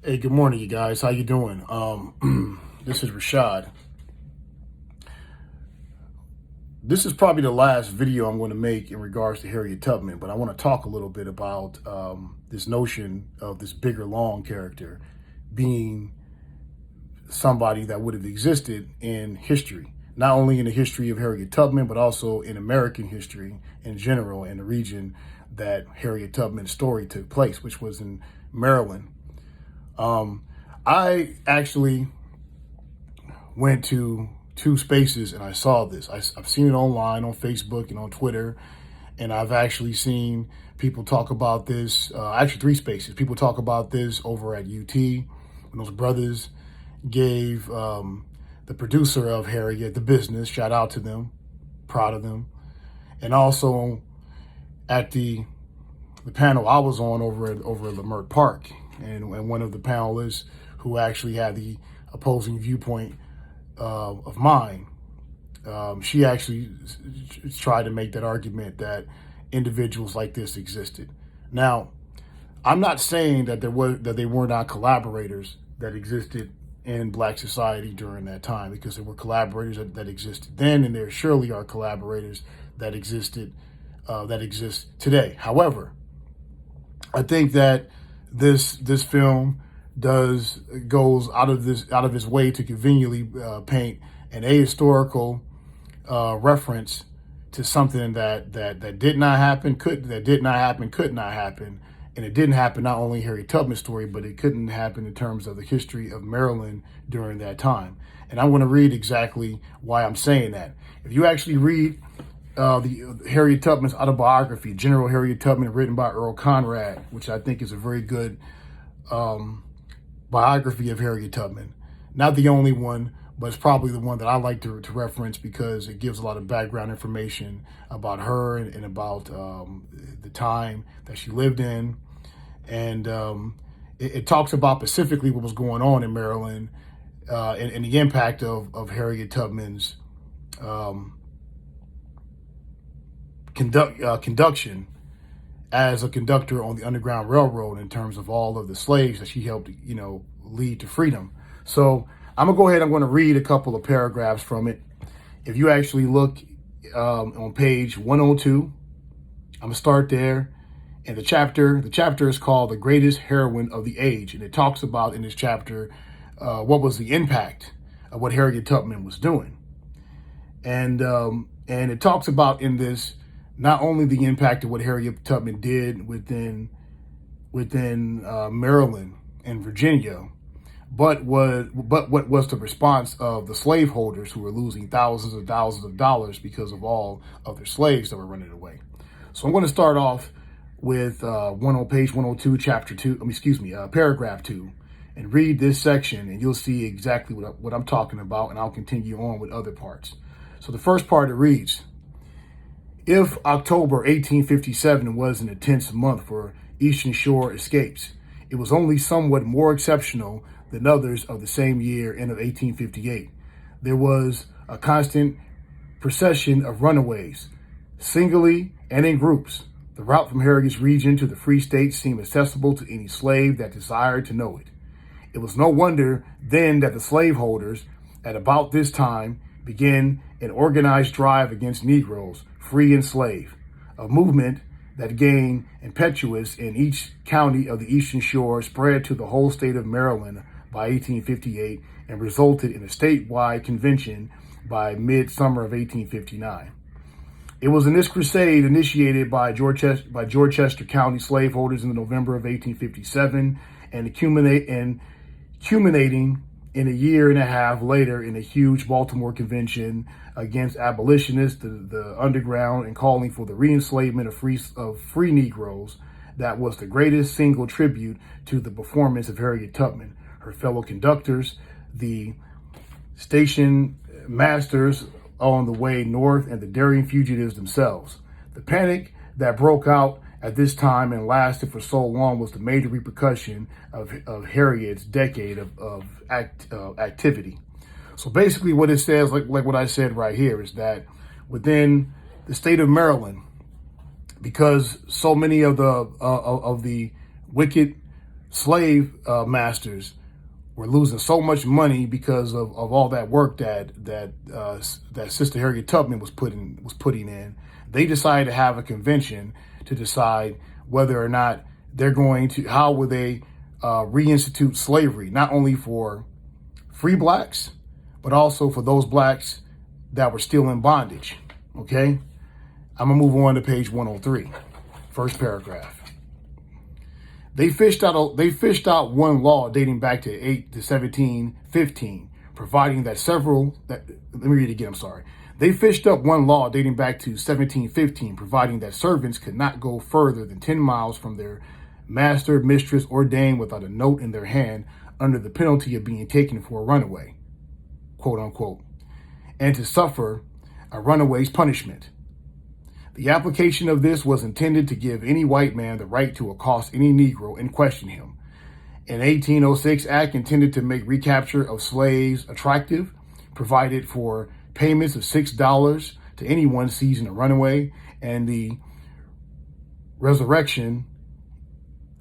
Hey, good morning, you guys. How you doing? This is Rashad. This is probably the last video I'm going to make in regards to Harriet Tubman, but I want to talk a little bit about this notion of this bigger long character being somebody that would have existed in history, not only in the history of Harriet Tubman, but also in American history in general, in the region that Harriet Tubman's story took place, which was in Maryland. I actually went to two spaces and I saw this. I've seen it online on Facebook and on Twitter, and I've actually seen people talk about this. Actually, three spaces. People talk about this over at UT when those brothers gave the producer of Harriet the business. Shout out to them, proud of them, and also at the panel I was on over at Leimert Park, and one of the panelists who actually had the opposing viewpoint of mine, she actually tried to make that argument that individuals like this existed. Now, I'm not saying that they were not collaborators that existed in Black society during that time, because there were collaborators that existed then, and there surely are collaborators that existed that exist today. However, I think that this film goes out of its way to conveniently paint an ahistorical reference to something that did not happen, could not happen, and it didn't happen not only in Harriet Tubman's story, but it couldn't happen in terms of the history of Maryland during that time. And I want to read exactly why I'm saying that. If you actually read the Harriet Tubman's autobiography, General Harriet Tubman, written by Earl Conrad, which I think is a very good biography of Harriet Tubman. Not the only one, but it's probably the one that I like to reference because it gives a lot of background information about her and about the time that she lived in. And it talks about specifically what was going on in Maryland and the impact of Harriet Tubman's conduction as a conductor on the Underground Railroad in terms of all of the slaves that she helped, lead to freedom. So I'm gonna go ahead. I'm going to read a couple of paragraphs from it. If you actually look on page 102, I'm gonna start there. And the chapter is called "The Greatest Heroine of the Age," and it talks about in this chapter what was the impact of what Harriet Tubman was doing, and it talks about in this not only the impact of what Harriet Tubman did within Maryland and Virginia, but what was the response of the slaveholders who were losing thousands of dollars because of all of their slaves that were running away. So I'm going to start off with page 102, paragraph 2, and read this section, and you'll see exactly what I'm talking about, and I'll continue on with other parts. So the first part, it reads: if October 1857 was an intense month for Eastern Shore escapes, it was only somewhat more exceptional than others of the same year and of 1858. There was a constant procession of runaways, singly and in groups. The route from Harriet's region to the Free States seemed accessible to any slave that desired to know it. It was no wonder then that the slaveholders, at about this time, began an organized drive against Negroes, free and slave, a movement that gained impetus in each county of the Eastern Shore, spread to the whole state of Maryland by 1858, and resulted in a statewide convention by midsummer of 1859. It was in this crusade, initiated by Dorchester County slaveholders in November of 1857, and culminating in a year and a half later in a huge Baltimore convention against abolitionists, the underground, and calling for the reenslavement of free Negroes, that was the greatest single tribute to the performance of Harriet Tubman, her fellow conductors, the station masters on the way north, and the daring fugitives themselves. The panic that broke out at this time and lasted for so long was the major repercussion of Harriet's decade of activity. So basically what it says, like what I said right here, is that within the state of Maryland, because so many of the wicked slave masters were losing so much money because of all that work that Sister Harriet Tubman was putting in. They decided to have a convention to decide whether or not how will they reinstitute slavery, not only for free blacks, but also for those blacks that were still in bondage. Okay, I'm gonna move on to page 103, first paragraph. They fished out one law dating back to 1715, providing that let me read it again, I'm sorry. They fished up one law dating back to 1715, providing that servants could not go further than 10 miles from their master, mistress, or dame without a note in their hand, under the penalty of being taken for a runaway, quote unquote, and to suffer a runaway's punishment. The application of this was intended to give any white man the right to accost any Negro and question him. An 1806 act intended to make recapture of slaves attractive provided for payments of $6 to anyone seizing a runaway, and the resurrection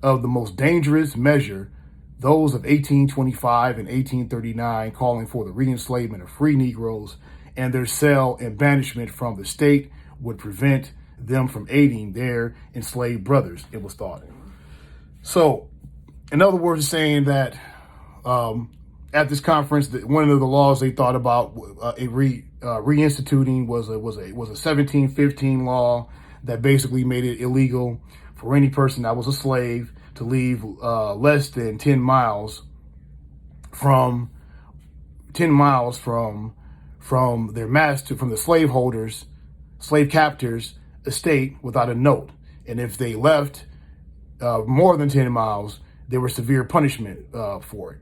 of the most dangerous measure, those of 1825 and 1839, calling for the reenslavement of free Negroes and their sale and banishment from the state, would prevent them from aiding their enslaved brothers, it was thought. So, in other words, saying that at this conference, one of the laws they thought about reinstituting was a 1715 law that basically made it illegal for any person that was a slave to leave less than 10 miles from their master, from the slave captor's estate without a note. And if they left more than 10 miles, there was severe punishment for it.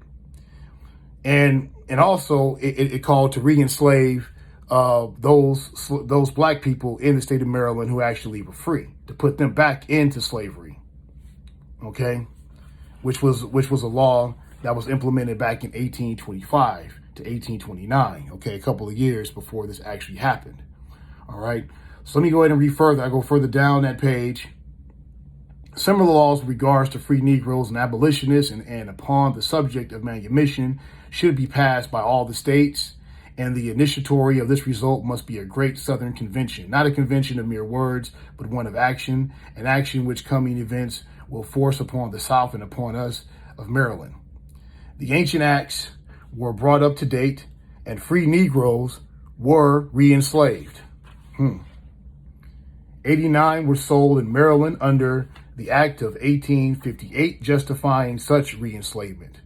And also it called to re-enslave those black people in the state of Maryland who actually were free, to put them back into slavery. Okay, which was a law that was implemented back in 1825 to 1829. Okay, a couple of years before this actually happened. All right, so let me go ahead and read further. I go further down that page. Similar laws with regards to free Negroes and abolitionists and upon the subject of manumission should be passed by all the states, and the initiatory of this result must be a great Southern convention, not a convention of mere words, but one of action, an action which coming events will force upon the South and upon us of Maryland. The ancient acts were brought up to date, and free Negroes were re-enslaved. 89 were sold in Maryland under the Act of 1858, justifying such re-enslavement.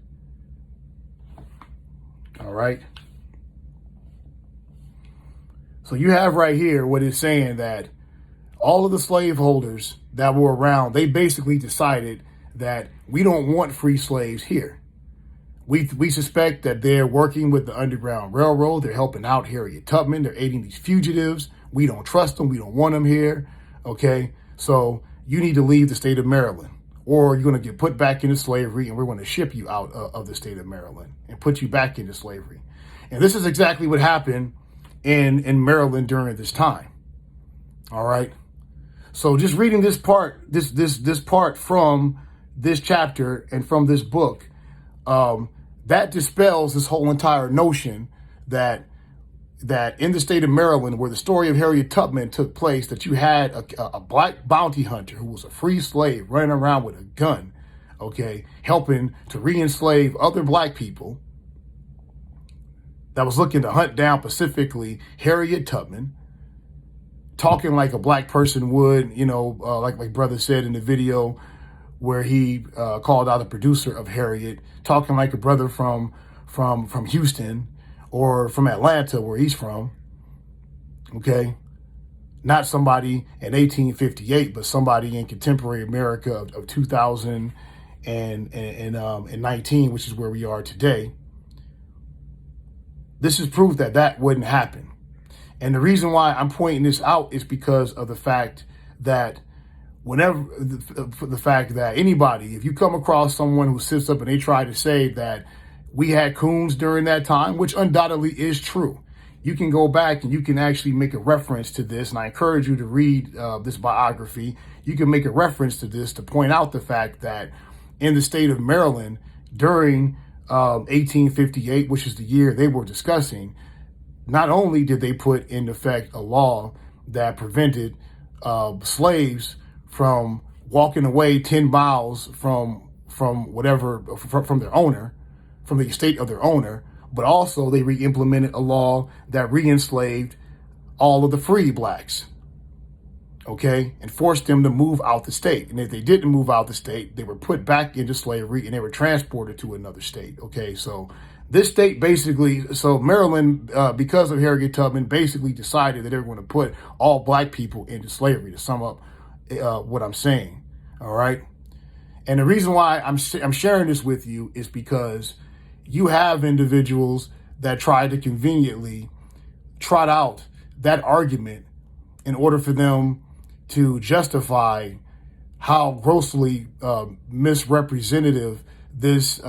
All right. So you have right here what it's saying, that all of the slaveholders that were around, they basically decided that we don't want free slaves here. We suspect that they're working with the Underground Railroad. They're helping out Harriet Tubman. They're aiding these fugitives. We don't trust them. We don't want them here. Okay, so you need to leave the state of Maryland, or you're going to get put back into slavery, and we're going to ship you out of the state of Maryland and put you back into slavery. And this is exactly what happened in Maryland during this time. All right. So just reading this part, this part from this chapter and from this book, that dispels this whole entire notion that in the state of Maryland, where the story of Harriet Tubman took place, that you had a black bounty hunter who was a free slave running around with a gun, okay, helping to re-enslave other black people, that was looking to hunt down specifically Harriet Tubman, talking like a black person would, like my brother said in the video where he called out the producer of Harriet, talking like a brother from Houston or from Atlanta, where he's from. Okay, not somebody in 1858, but somebody in contemporary America of 2019, which is where we are today. This is proof that wouldn't happen. And the reason why I'm pointing this out is because of the fact that anybody, if you come across someone who sits up and they try to say that we had coons during that time, which undoubtedly is true, you can go back and you can actually make a reference to this. And I encourage you to read this biography. You can make a reference to this to point out the fact that in the state of Maryland during 1858, which is the year they were discussing. Not only did they put in effect a law that prevented slaves from walking away 10 miles from whatever, from their owner, from the estate of their owner, but also they re-implemented a law that re-enslaved all of the free blacks, okay, and forced them to move out the state. And if they didn't move out the state, they were put back into slavery and they were transported to another state, okay? So this state basically, so Maryland, because of Harriet Tubman, basically decided that they were going to put all black people into slavery, to sum up what I'm saying, all right? And the reason why I'm sharing this with you is because you have individuals that try to conveniently trot out that argument in order for them to justify how grossly misrepresentative this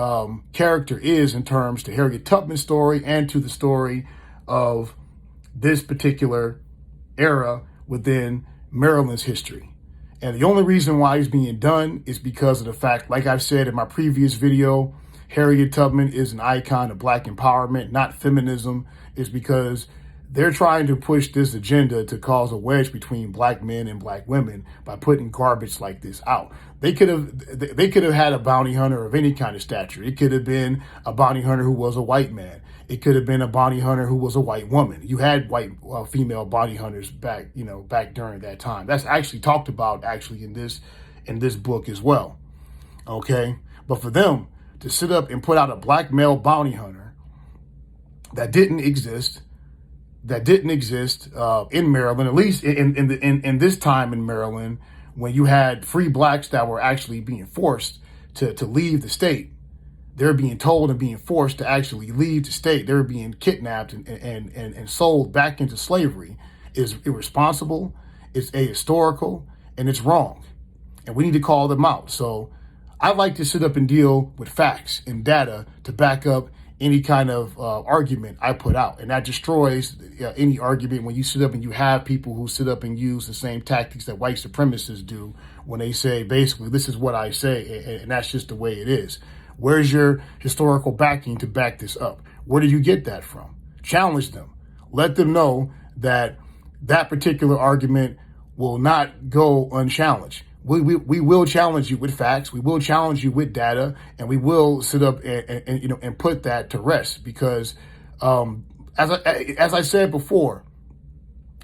character is in terms to Harriet Tubman's story and to the story of this particular era within Maryland's history. And the only reason why he's being done is because of the fact, like I've said in my previous video, Harriet Tubman is an icon of black empowerment, not feminism. Is because they're trying to push this agenda to cause a wedge between black men and black women by putting garbage like this out. They could have had a bounty hunter of any kind of stature. It could have been a bounty hunter who was a white man. It could have been a bounty hunter who was a white woman. You had white female bounty hunters back during that time. That's actually talked about in this book as well. Okay, but for them to sit up and put out a black male bounty hunter that didn't exist in Maryland, at least in this time in Maryland, when you had free blacks that were actually being forced to leave the state. They're being told and being forced to actually leave the state. They're being kidnapped and sold back into slavery. Is irresponsible, it's ahistorical, and it's wrong. And we need to call them out. So I like to sit up and deal with facts and data to back up any kind of argument I put out. And that destroys any argument when you sit up and you have people who sit up and use the same tactics that white supremacists do when they say, basically, this is what I say, and that's just the way it is. Where's your historical backing to back this up? Where did you get that from? Challenge them. Let them know that that particular argument will not go unchallenged. We will challenge you with facts. We will challenge you with data, and we will sit up and put that to rest. Because as I said before,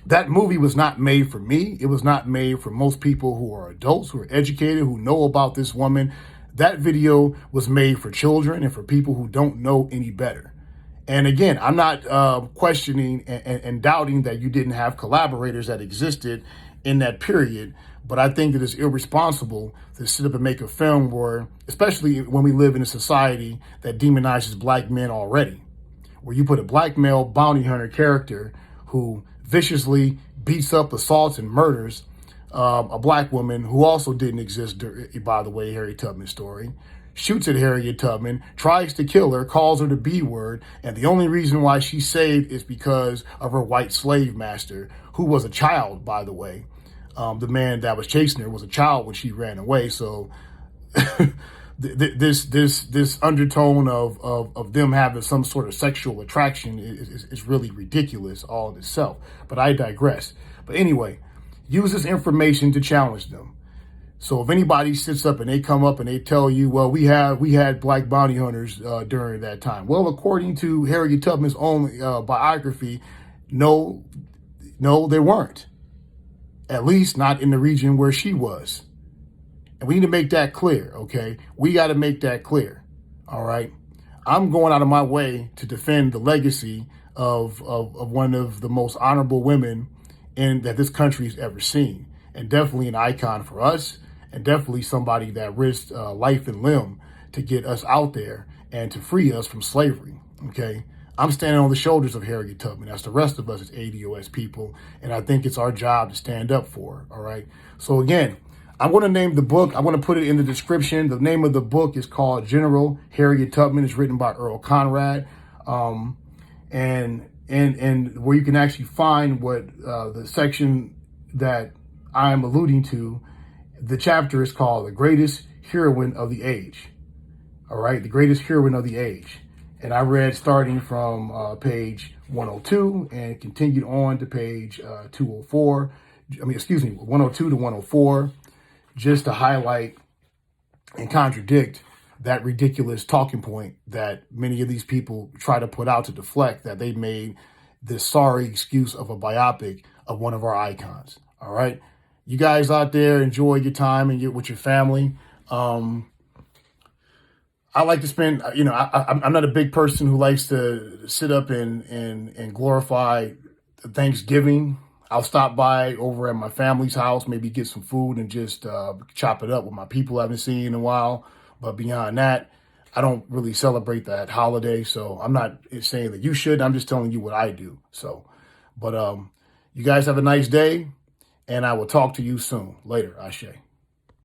that movie was not made for me. It was not made for most people who are adults, who are educated, who know about this woman. That video was made for children and for people who don't know any better. And again, I'm not questioning and doubting that you didn't have collaborators that existed in that period. But I think that it's irresponsible to sit up and make a film where, especially when we live in a society that demonizes black men already, where you put a black male bounty hunter character who viciously beats up, assaults, and murders a black woman who also didn't exist, by the way, Harriet Tubman's story, shoots at Harriet Tubman, tries to kill her, calls her the B word, and the only reason why she's saved is because of her white slave master, who was a child, by the way. The man that was chasing her was a child when she ran away. So this undertone of them having some sort of sexual attraction is really ridiculous all in itself. But I digress. But anyway, use this information to challenge them. So if anybody sits up and they come up and they tell you, well, we had black bounty hunters during that time. Well, according to Harriet Tubman's own biography, no, there weren't. At least not in the region where she was. And we need to make that clear, okay? We got to make that clear, all right? I'm going out of my way to defend the legacy of one of the most honorable women that this country's ever seen. And definitely an icon for us, and definitely somebody that risked life and limb to get us out there and to free us from slavery, okay? I'm standing on the shoulders of Harriet Tubman, as the rest of us as ADOS people, and I think it's our job to stand up for her, all right? So again, I'm going to name the book. I'm going to put it in the description. The name of the book is called General Harriet Tubman. It's written by Earl Conrad, and where you can actually find what the section that I'm alluding to. The chapter is called The Greatest heroine of the age. All right, the greatest heroine of the age. And I read starting from page 102 and continued on to page 204. 102 to 104, just to highlight and contradict that ridiculous talking point that many of these people try to put out to deflect that they made this sorry excuse of a biopic of one of our icons. All right. You guys out there, enjoy your time and with your family. I like to spend, I'm not a big person who likes to sit up and glorify Thanksgiving. I'll stop by over at my family's house, maybe get some food and just chop it up with my people I haven't seen in a while. But beyond that, I don't really celebrate that holiday. So I'm not saying that you should. I'm just telling you what I do. So, but you guys have a nice day, and I will talk to you soon. Later, Ashe.